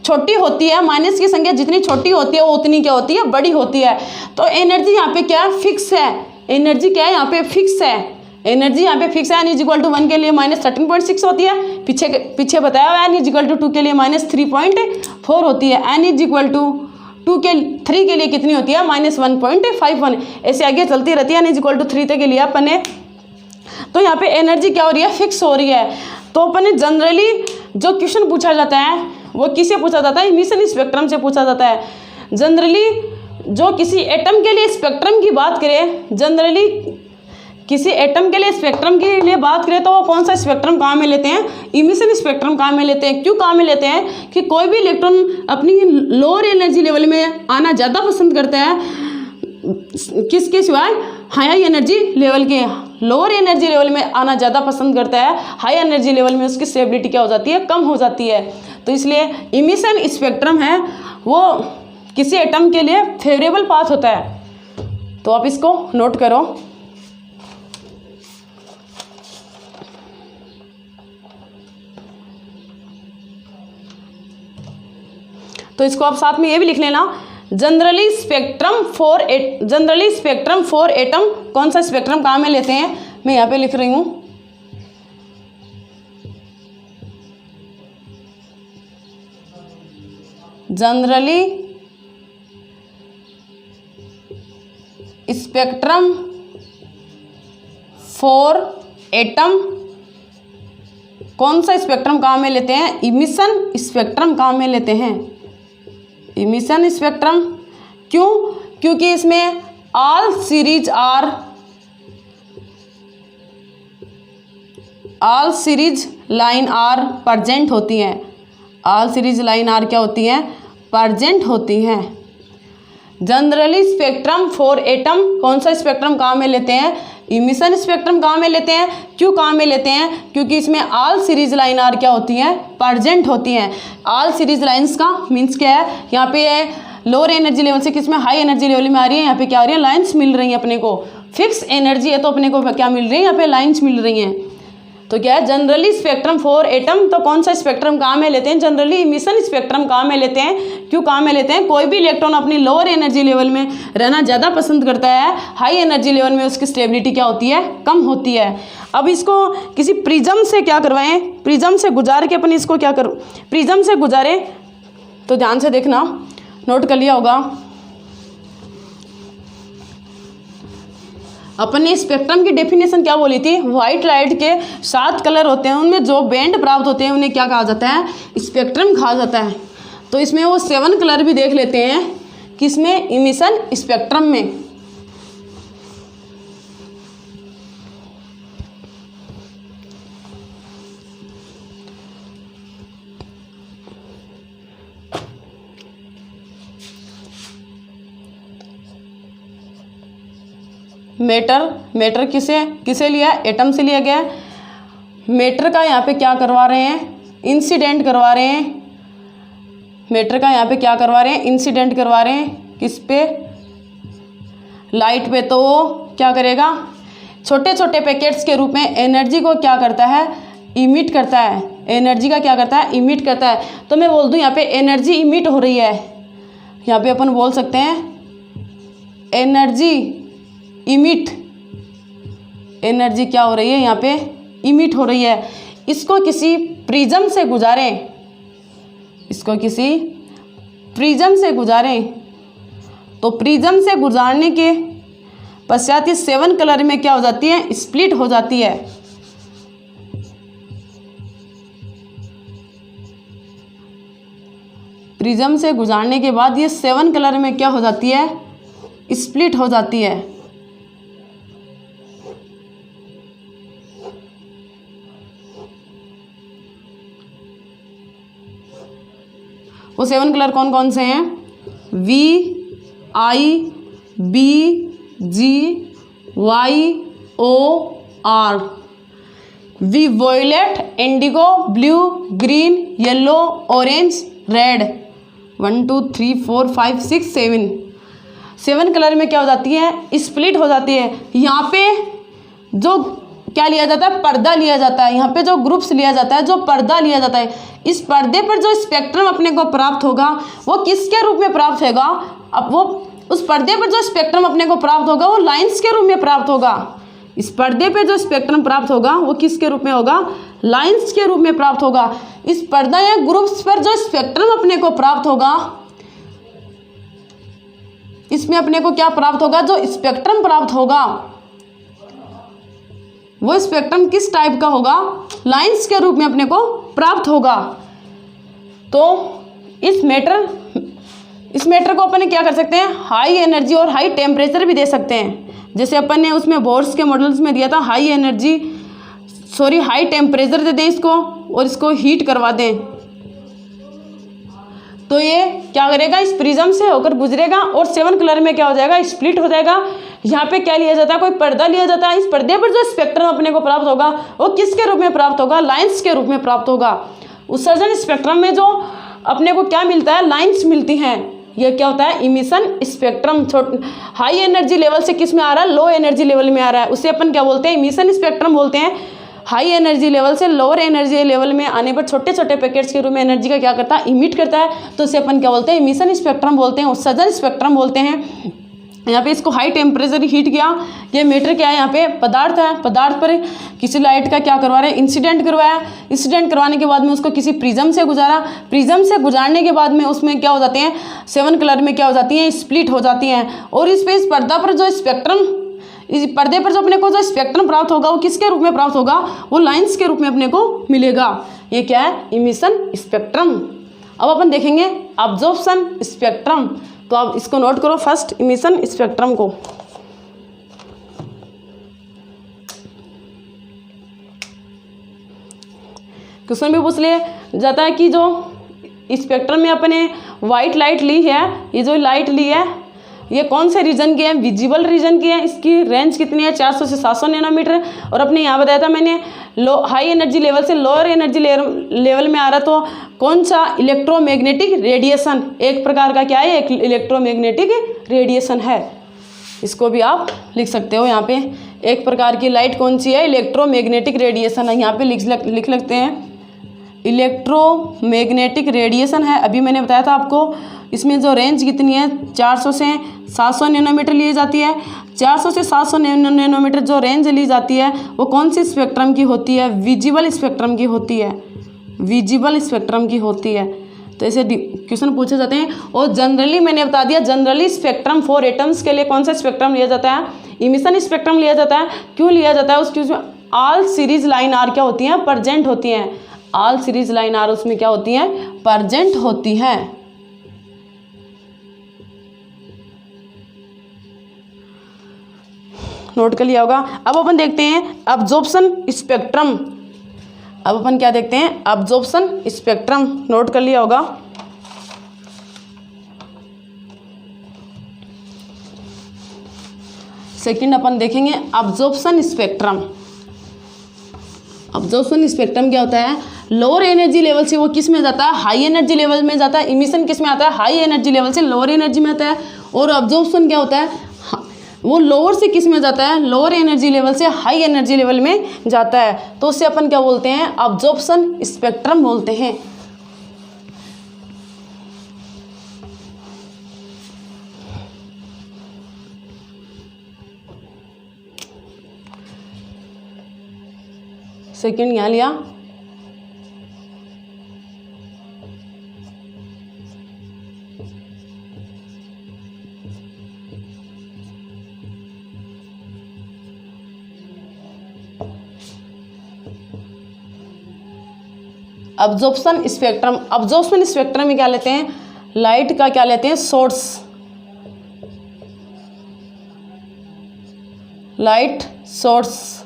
छोटी होती है, माइनस की संख्या जितनी छोटी होती है वो उतनी क्या होती है, बड़ी होती है। तो एनर्जी यहाँ पे क्या है, फिक्स है। एनर्जी क्या है, यहाँ पे फिक्स है। एनर्जी यहाँ पे फिक्स है। n = 1 के लिए -13.6 होती है, पीछे बताया हुआ। n = 2 के लिए -3.4 होती है। n = 3 के लिए कितनी होती है, -1.51। ऐसे आगे चलती रहती है। n = 3 तक के लिए अपन ने, तो यहाँ पे एनर्जी क्या हो रही है, फिक्स हो रही है। तो अपन ने जनरली जो क्वेश्चन पूछा जाता है वो किससे पूछा जाता है, इमिशन स्पेक्ट्रम से पूछा जाता है। जनरली जो किसी एटम के लिए स्पेक्ट्रम की बात करें, जनरली किसी एटम के लिए स्पेक्ट्रम के लिए बात करें तो वो कौन सा स्पेक्ट्रम काम में लेते हैं, इमिशन स्पेक्ट्रम काम में लेते हैं। क्यों काम में लेते हैं कि कोई भी इलेक्ट्रॉन अपनी लोअर एनर्जी लेवल में आना ज़्यादा पसंद करता है, किसके सिवाय, हाई एनर्जी लेवल के। लोअर एनर्जी लेवल में आना ज़्यादा पसंद करता है, हाई एनर्जी लेवल में उसकी स्टेबिलिटी क्या हो जाती है, कम हो जाती है। तो इसलिए इमिशन स्पेक्ट्रम है वो किसी एटम के लिए फेवरेबल पाथ होता है। तो आप इसको नोट करो। तो इसको आप साथ में ये भी लिख लेना, जनरली स्पेक्ट्रम फॉर एटम, कौन सा स्पेक्ट्रम काम में लेते हैं, मैं यहाँ पे लिख रही हूँ। जनरली स्पेक्ट्रम फॉर एटम, कौन सा स्पेक्ट्रम काम में लेते हैं, इमिशन स्पेक्ट्रम काम में लेते हैं। इमिशन स्पेक्ट्रम क्यों, क्योंकि इसमें all series line are present होती हैं। ऑल सीरीज लाइन आर क्या होती हैं, प्रेजेंट होती हैं। जनरली स्पेक्ट्रम फॉर एटम, कौन सा स्पेक्ट्रम काम में लेते हैं, इमिशन स्पेक्ट्रम काम में लेते हैं। क्यों काम में लेते हैं, क्योंकि इसमें ऑल सीरीज लाइन आर क्या होती हैं, प्रेजेंट होती हैं। ऑल सीरीज लाइंस का मीन्स क्या है, यहाँ पे लोअर एनर्जी लेवल से किसमें हाई एनर्जी लेवल में आ रही है, यहाँ पे क्या हो रही है, लाइंस मिल रही हैं अपने को। फिक्स एनर्जी है तो अपने को क्या मिल रही है, यहाँ पे लाइंस मिल रही हैं। तो क्या है, जनरली स्पेक्ट्रम फॉर एटम, तो कौन सा स्पेक्ट्रम काम में लेते हैं, जनरली इमिशन स्पेक्ट्रम काम में लेते हैं। क्यों काम में लेते हैं, कोई भी इलेक्ट्रॉन अपनी लोअर एनर्जी लेवल में रहना ज़्यादा पसंद करता है, हाई एनर्जी लेवल में उसकी स्टेबिलिटी क्या होती है, कम होती है। अब इसको किसी प्रिज्म से क्या करवाएं, प्रिज्म से गुजार के अपन इसको क्या करो, प्रिज्म से गुजारें। तो ध्यान से देखना, नोट कर लिया होगा। अपन ने स्पेक्ट्रम की डेफिनेशन क्या बोली थी, व्हाइट लाइट के 7 कलर होते हैं, उनमें जो बैंड प्राप्त होते हैं उन्हें क्या कहा जाता है, स्पेक्ट्रम कहा जाता है। तो इसमें वो 7 कलर भी देख लेते हैं, किसमें, इमिशन स्पेक्ट्रम में। मैटर किसे लिया, एटम से लिया गया। मैटर का यहाँ पे क्या करवा रहे हैं, इंसिडेंट करवा रहे हैं। मैटर का यहाँ पे क्या करवा रहे हैं, इंसिडेंट करवा रहे हैं, किस पे, लाइट पे। तो वो क्या करेगा, छोटे छोटे पैकेट्स के रूप में एनर्जी को क्या करता है, इमिट करता है। एनर्जी का क्या करता है, इमिट करता है। तो मैं बोल दूँ यहाँ पे एनर्जी इमिट हो रही है, यहाँ पे अपन बोल सकते हैं एनर्जी इमिट, एनर्जी क्या हो रही है, यहाँ पे इमिट हो रही है। इसको किसी प्रिज्म से गुजारें, इसको किसी प्रिज्म से गुजारें तो प्रिज्म से गुजारने के पश्चात ये 7 कलर में क्या हो जाती है, स्प्लिट हो जाती है। प्रिज्म से गुजारने के बाद ये 7 कलर में क्या हो जाती है, स्प्लिट हो जाती है। वो 7 कलर कौन कौन से हैं, VIBGYOR, V violet, indigo, blue, green, yellow, orange, red. 1 2 3 4 5 6 7 colour में क्या हो जाती है, स्प्लिट हो जाती है। यहाँ पे जो क्या लिया जाता है, पर्दा लिया जाता है। यहाँ पे जो ग्रुप्स लिया जाता है, जो पर्दा लिया जाता है, इस पर्दे पर जो स्पेक्ट्रम अपने को प्राप्त होगा वो किसके रूप में प्राप्त होगा, अब वो उस पर्दे पर जो स्पेक्ट्रम अपने को प्राप्त होगा वो लाइंस के रूप में प्राप्त होगा। इस पर्दे पे जो स्पेक्ट्रम प्राप्त होगा वो किसके रूप में होगा, लाइंस के रूप में प्राप्त होगा। इस पर्दा या ग्रुप्स पर जो स्पेक्ट्रम अपने को प्राप्त होगा, इसमें अपने को क्या प्राप्त होगा, जो स्पेक्ट्रम प्राप्त होगा वो स्पेक्ट्रम किस टाइप का होगा, लाइंस के रूप में अपने को प्राप्त होगा। तो इस मैटर को अपन क्या कर सकते हैं, हाई एनर्जी और हाई टेम्परेचर भी दे सकते हैं। जैसे अपन ने उसमें बोर्स के मॉडल्स में दिया था, हाई टेम्परेचर दे दें इसको और इसको हीट करवा दें, तो ये क्या करेगा, इस प्रिज्म से होकर गुजरेगा और 7 कलर में क्या हो जाएगा, स्प्लिट हो जाएगा। यहाँ पे क्या लिया जाता है, कोई पर्दा लिया जाता है। इस पर्दे पर जो स्पेक्ट्रम अपने को प्राप्त होगा वो किसके रूप में प्राप्त होगा, लाइंस के रूप में प्राप्त होगा। उत्सर्जन स्पेक्ट्रम में जो अपने को क्या मिलता है, लाइंस मिलती हैं। यह क्या होता है, emission spectrum. High energy level से किस में आ रहा है, लो एनर्जी लेवल में आ रहा है, उसे अपन क्या बोलते हैं, इमिशन स्पेक्ट्रम बोलते हैं। हाई एनर्जी लेवल से लोअर एनर्जी लेवल में आने पर छोटे छोटे पैकेट्स के रूप में एनर्जी का क्या करता है, इमिट करता है, तो उसे अपन क्या बोलते हैं, इमिशन स्पेक्ट्रम बोलते हैं, उत्सर्जन स्पेक्ट्रम बोलते हैं। यहाँ पे इसको हाई टेम्परेचर हीट किया। ये मीटर क्या है, यहाँ पे पदार्थ है, पदार्थ पर किसी लाइट का क्या करवा रहे हैं, इंसिडेंट करवाया। इंसिडेंट करवाने के बाद में उसको किसी प्रिज्म से गुजारा। प्रिज्म से गुजारने के बाद में उसमें क्या हो जाते हैं, 7 कलर में क्या हो जाती हैं, स्प्लिट हो जाती हैं। और इस पे इस पर्दा पर जो स्पेक्ट्रम, इस पर्दे पर जो अपने को जो स्पेक्ट्रम प्राप्त होगा वो किसके रूप में प्राप्त होगा, वो लाइंस के रूप में अपने को मिलेगा। ये क्या है, इमिशन स्पेक्ट्रम। अब अपन देखेंगे अब्जॉर्प्शन स्पेक्ट्रम। तो आप इसको नोट करो, फर्स्ट इमिशन स्पेक्ट्रम को। क्वेश्चन भी पूछ लिया जाता है कि जो स्पेक्ट्रम में अपने वाइट लाइट ली है, ये जो लाइट ली है ये कौन से रीजन की है, विजिबल रीजन की है। इसकी रेंज कितनी है, 400 से 700 नैनोमीटर। और अपने यहाँ बताया था मैंने हाई एनर्जी लेवल से लोअर एनर्जी लेवल में आ रहा, तो कौन सा, इलेक्ट्रोमैग्नेटिक रेडिएशन। एक प्रकार का क्या है, एक इलेक्ट्रोमैग्नेटिक रेडिएशन है। इसको भी आप लिख सकते हो यहाँ पे, एक प्रकार की लाइट कौन सी है, इलेक्ट्रोमैग्नेटिक रेडिएशन है। यहाँ पे लिख लगते हैं इलेक्ट्रोमैग्नेटिक रेडिएशन है। अभी मैंने बताया था आपको, इसमें जो रेंज कितनी है, 400 से 700 नैनोमीटर ली जाती है। 400 से 700 नैनोमीटर जो रेंज ली जाती है वो कौन सी स्पेक्ट्रम की होती है, विजिबल स्पेक्ट्रम की होती है, विजिबल स्पेक्ट्रम की होती है। तो ऐसे क्वेश्चन पूछे जाते हैं। और जनरली मैंने बता दिया, जनरली स्पेक्ट्रम फॉर एटम्स के लिए कौन सा स्पेक्ट्रम लिया जाता है, इमिशन स्पेक्ट्रम लिया जाता है। क्यों लिया जाता है, उसमें ऑल सीरीज लाइन आर क्या होती हैं, परजेंट होती हैं। ऑल सीरीज लाइन आर उसमें क्या होती हैं, परजेंट होती हैं। नोट कर लिया होगा। अब अपन देखते हैं अब्जॉर्प्शन स्पेक्ट्रम। अब अपन क्या देखते हैं, अब्जॉर्प्शन स्पेक्ट्रम। नोट कर लिया होगा। सेकंड अपन देखेंगे अब्जॉर्प्शन स्पेक्ट्रम। अब्जॉर्प्शन स्पेक्ट्रम क्या होता है, लोअर एनर्जी लेवल से वो किस में जाता है, हाई एनर्जी लेवल में जाता है। इमिशन किस में आता है, हाई एनर्जी लेवल से लोअर एनर्जी में आता है। और अब्जॉर्प्शन क्या होता है, वो लोअर से किस में जाता है, लोअर एनर्जी लेवल से हाई एनर्जी लेवल में जाता है। तो उससे अपन क्या बोलते हैं, अब्जॉर्प्शन स्पेक्ट्रम बोलते हैं। सेकंड यहाँ लिया। Absorption spectrum. अब्जॉर्प्शन स्पेक्ट्रम में क्या लेते हैं, लाइट का क्या लेते हैं, सोर्स, लाइट सोर्स।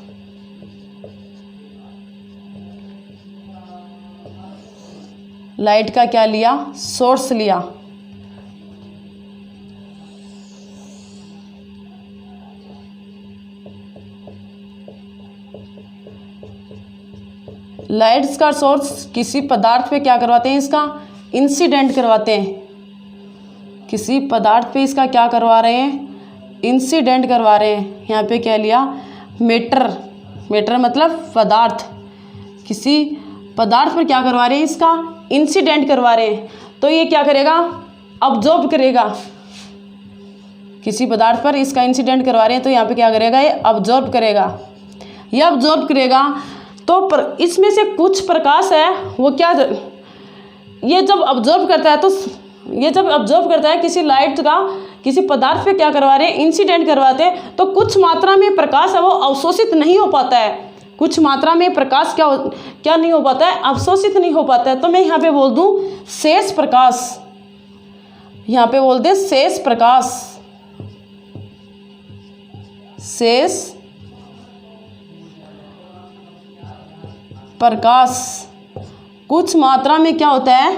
लाइट का क्या लिया, सोर्स लिया। लाइट्स का सोर्स किसी पदार्थ पे क्या करवाते हैं, इसका इंसिडेंट करवाते हैं। किसी पदार्थ पे इसका क्या करवा रहे हैं, इंसिडेंट करवा रहे हैं। यहाँ पे क्या लिया, मैटर। मैटर मतलब पदार्थ। किसी पदार्थ पर क्या करवा रहे हैं, इसका इंसिडेंट करवा रहे हैं। तो ये क्या करेगा, अब्जॉर्ब करेगा। किसी पदार्थ पर इसका इंसिडेंट करवा रहे हैं तो यहाँ पे क्या करेगा, ये अब्जॉर्ब करेगा। ये अब्जॉर्ब करेगा तो इसमें से कुछ प्रकाश है वो क्या, ये जब अब्जॉर्ब करता है तो ये जब अब्जॉर्ब करता है किसी लाइट का किसी पदार्थ पे क्या करवा रहे हैं, इंसिडेंट करवाते हैं, तो कुछ मात्रा में प्रकाश है वो अवशोषित नहीं हो पाता है। कुछ मात्रा में प्रकाश क्या नहीं हो पाता है, अवशोषित नहीं हो पाता है। तो मैं यहाँ पे बोल दूँ शेष प्रकाश। यहाँ पे बोल दे शेष प्रकाश। शेष प्रकाश। कुछ मात्रा में क्या होता है,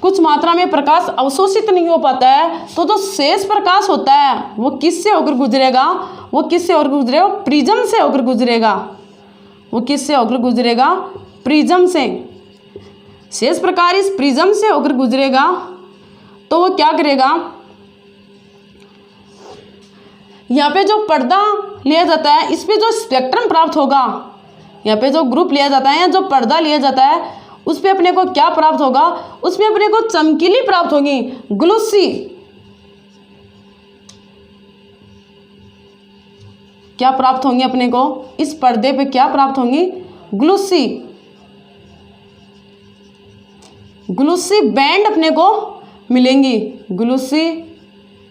कुछ मात्रा में प्रकाश अवशोषित नहीं हो पाता है, तो जो शेष प्रकाश होता है वो किससे होकर गुजरेगा, वो किससे होकर गुजरेगा, प्रिज्म से होकर गुजरेगा। वो किससे होकर गुजरेगा, प्रिज्म से। शेष प्रकाश इस प्रिज्म से होकर गुजरेगा तो वो क्या करेगा, यहाँ पे जो पर्दा लिया जाता है इस पे जो स्पेक्ट्रम प्राप्त होगा, यहाँ पे जो ग्रुप लिया जाता है या जो पर्दा लिया जाता है उस पे अपने को क्या प्राप्त होगा, उसमें अपने को चमकीली प्राप्त होगी, ग्लूसी। क्या प्राप्त होंगी अपने को, इस पर्दे पे क्या प्राप्त होंगी, ग्लूसी। ग्लूसी बैंड अपने को मिलेंगी, ग्लूसी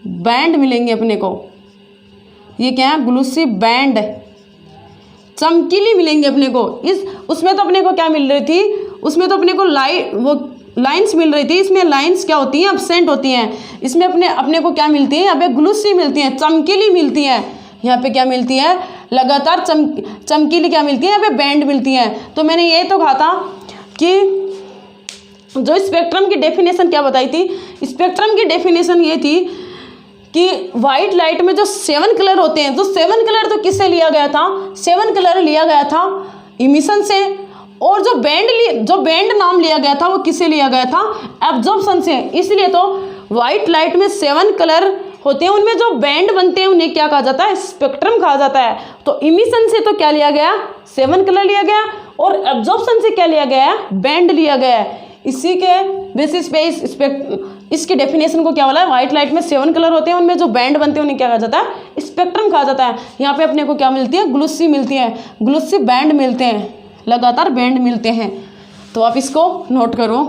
बैंड मिलेंगे अपने को। ये क्या है, ग्लूसी बैंड, चमकीली मिलेंगे अपने को। उसमें तो अपने को क्या मिल रही थी, उसमें तो अपने को लाइंस मिल रही थी। इसमें लाइंस क्या होती हैं, एब्सेंट होती हैं। इसमें अपने को क्या मिलती है, यहाँ पे ग्लूसी मिलती है, चमकीली मिलती है। यहाँ पे क्या मिलती है, लगातार चमकीली क्या मिलती है, यहाँ पे बैंड मिलती है। तो मैंने ये तो कहा था कि जो स्पेक्ट्रम की डेफिनेशन क्या बताई थी, स्पेक्ट्रम की डेफिनेशन ये थी कि वाइट लाइट में जो 7 कलर होते हैं, तो 7 कलर तो किससे लिया गया था, 7 कलर लिया गया था इमिशन से। और जो बैंड नाम लिया गया था वो किससे लिया गया था, एब्जॉर्प्शन से। इसलिए तो वाइट लाइट में 7 कलर होते हैं, उनमें जो बैंड बनते हैं उन्हें क्या कहा जाता है, स्पेक्ट्रम कहा जाता है। तो इमिशन से तो क्या लिया गया, 7 कलर लिया गया, और एब्जॉर्प्शन से क्या लिया गया, बैंड लिया गया। इसी के बेसिस पे इसकी डेफिनेशन को क्या बोला है, व्हाइट लाइट में 7 कलर होते हैं, उनमें जो बैंड बनते हैं उन्हें क्या कहा जाता है, स्पेक्ट्रम कहा जाता है। यहाँ पे अपने को क्या मिलती है, ग्लूसी मिलती है, ग्लूसी बैंड मिलते हैं, लगातार बैंड मिलते हैं। तो आप इसको नोट करो।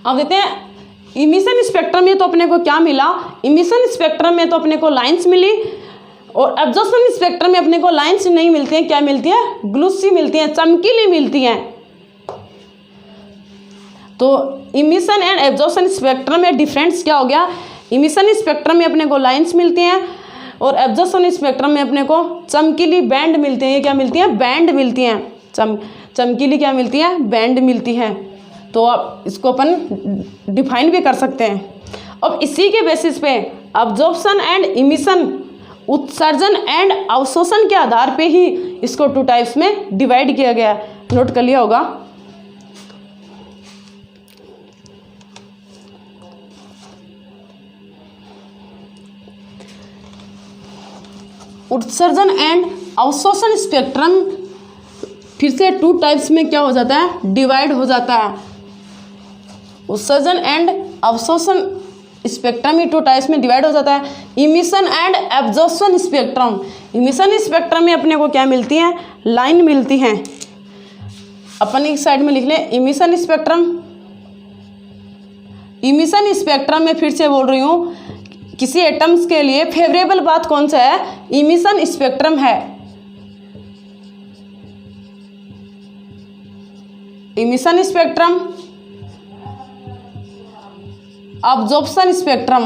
अब देखते हैं इमिशन स्पेक्ट्रम में तो अपने को क्या मिला, इमिशन स्पेक्ट्रम में तो अपने को लाइंस मिली, और एब्जॉर्प्शन स्पेक्ट्रम में अपने को लाइंस नहीं मिलती हैं, क्या मिलती है, ग्लूसी मिलती हैं, चमकीली मिलती हैं। तो इमिशन एंड एब्जॉर्प्शन स्पेक्ट्रम में डिफरेंस क्या हो गया, इमिशन स्पेक्ट्रम में अपने को लाइंस मिलती हैं और एब्जॉर्प्शन स्पेक्ट्रम में अपने को चमकीली बैंड मिलते हैं। ये क्या मिलती हैं, बैंड मिलती हैं, चमकीली क्या मिलती है, बैंड मिलती है। तो आप इसको अपन डिफाइन भी कर सकते हैं। अब इसी के बेसिस पे अब्जॉर्प्शन एंड इमिशन, उत्सर्जन एंड अवशोषण के आधार पे ही इसको 2 टाइप्स में डिवाइड किया गया है। नोट कर लिया होगा। उत्सर्जन एंड अवशोषण स्पेक्ट्रम फिर से 2 टाइप्स में क्या हो जाता है, डिवाइड हो जाता है। उत्सर्जन एंड अवशोषण स्पेक्ट्रम ही 2 टाइप्स में डिवाइड हो जाता है, emission and absorption spectrum. Emission spectrum में अपने को क्या मिलती है, लाइन मिलती हैं। अपन एक साइड में लिख लें इमिशन स्पेक्ट्रम। इमिशन स्पेक्ट्रम में फिर से बोल रही हूँ, किसी एटम्स के लिए फेवरेबल बात कौन सा है, इमिशन स्पेक्ट्रम है। Emission spectrum, absorption spectrum.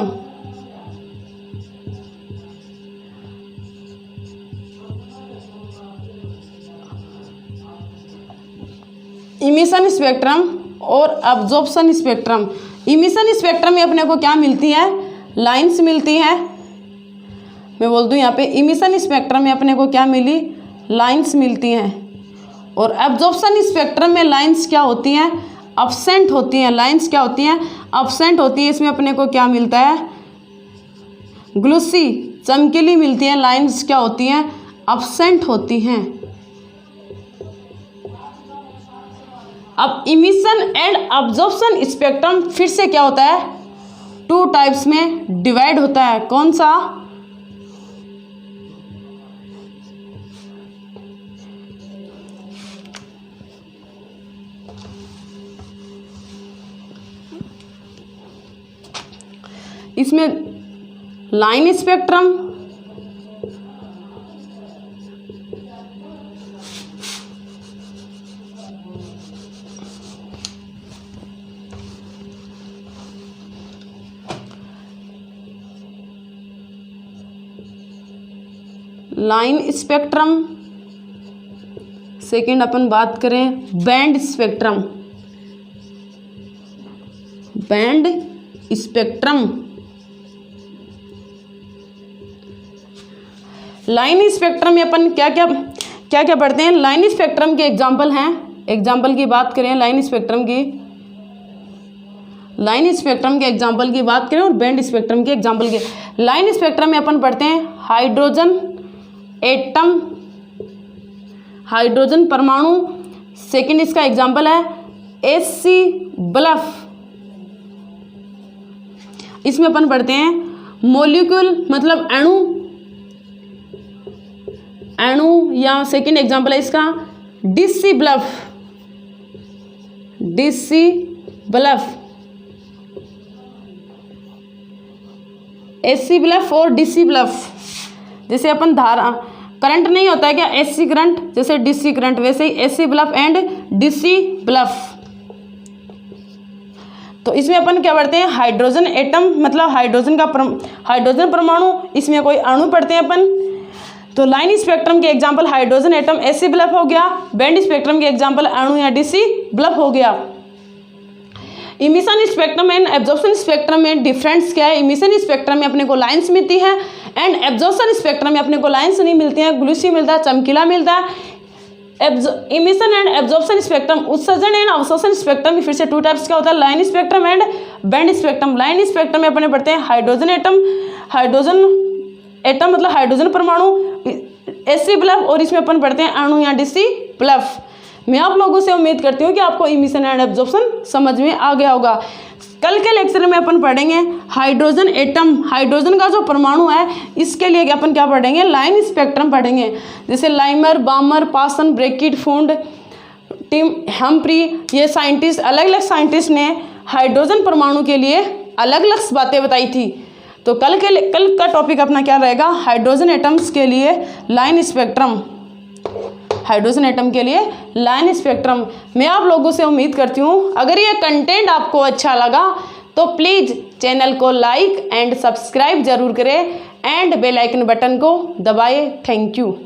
Emission spectrum और अब्जॉर्प्शन स्पेक्ट्रम। इमिशन स्पेक्ट्रम में अपने को क्या मिलती है, लाइंस मिलती है। मैं बोल दूं यहाँ पे इमिशन स्पेक्ट्रम में अपने को क्या मिली, लाइंस मिलती हैं। और अब्जॉर्प्शन स्पेक्ट्रम में लाइंस क्या होती हैं, अब्सेंट होती हैं। लाइंस क्या होती हैं, अब्सेंट होती हैं। इसमें अपने को क्या मिलता है, ग्लूसी, चमकीली मिलती है। लाइंस क्या होती हैं, अब्सेंट होती हैं। अब इमिशन एंड अब्जॉर्प्शन स्पेक्ट्रम फिर से क्या होता है, 2 टाइप्स में डिवाइड होता है। कौन सा, इसमें line spectrum, line spectrum. Second अपन बात करें band spectrum, band spectrum. Line spectrum में अपन क्या क्या पढ़ते हैं, लाइन स्पेक्ट्रम के एग्जाम्पल हैं। एग्जाम्पल की बात करें लाइन स्पेक्ट्रम की, लाइन स्पेक्ट्रम के एग्जाम्पल की बात करें और बैंड स्पेक्ट्रम के एग्जाम्पल की। लाइन स्पेक्ट्रम में अपन पढ़ते हैं हाइड्रोजन एटम, हाइड्रोजन परमाणु। सेकंड इसका एग्जाम्पल है एससी बल्ब। इसमें अपन पढ़ते हैं मॉलिक्यूल मतलब अणु, अणु। या सेकंड एग्जाम्पल है इसका DC bulb, DC bulb, AC bulb और डीसी बल्ब। जैसे अपन धारा करंट नहीं होता है क्या, एसी करंट, जैसे डीसी करंट, वैसे ही AC bulb and DC bulb. तो इसमें अपन क्या पढ़ते हैं, हाइड्रोजन एटम मतलब हाइड्रोजन का हाइड्रोजन परमाणु, इसमें कोई अणु पढ़ते हैं अपन। तो लाइन स्पेक्ट्रम के example hydrogen atom, AC bulb हो गया। बैंड स्पेक्ट्रम के एग्जाम्पल अणु या डीसी बल्ब हो गया। Emission spectrum and absorption spectrum में डिफरेंस क्या है, इमिशन स्पेक्ट्रम में अपने को लाइंस मिलती है एंड एब्जॉर्प्शन स्पेक्ट्रम में अपने को लाइंस नहीं मिलती हैं, ग्लूसी मिलता है, चमकीला मिलता है। इमिशन एंड एब्जॉर्प्शन स्पेक्ट्रम, उत्सर्जन एंड अवशोषण स्पेक्ट्रम में फिर से 2 टाइप्स का होता है, line spectrum and band spectrum. Line spectrum में अपने पढ़ते हैं हाइड्रोजन एटम, हाइड्रोजन एटम मतलब हाइड्रोजन परमाणु, एसी बल्ब, और इसमें अपन पढ़ते हैं अणु या डीसी बल्ब। मैं आप लोगों से उम्मीद करती हूँ कि आपको इमिशन एंड एब्जॉर्प्शन समझ में आ गया होगा। कल के लेक्चर में अपन पढ़ेंगे हाइड्रोजन एटम, हाइड्रोजन का जो परमाणु है इसके लिए अपन क्या पढ़ेंगे, लाइन स्पेक्ट्रम पढ़ेंगे। जैसे लाइमर, बामर, पासन, ब्रैकिट, फुंड, टिम हम्फ्री, ये साइंटिस्ट, अलग अलग साइंटिस्ट ने हाइड्रोजन परमाणु के लिए अलग अलग बातें बताई थी। तो कल का टॉपिक अपना क्या रहेगा, हाइड्रोजन एटम्स के लिए लाइन स्पेक्ट्रम, हाइड्रोजन एटम के लिए लाइन स्पेक्ट्रम। मैं आप लोगों से उम्मीद करती हूँ अगर ये कंटेंट आपको अच्छा लगा तो प्लीज़ चैनल को लाइक एंड सब्सक्राइब जरूर करें एंड बेल आइकन बटन को दबाएं। Thank you.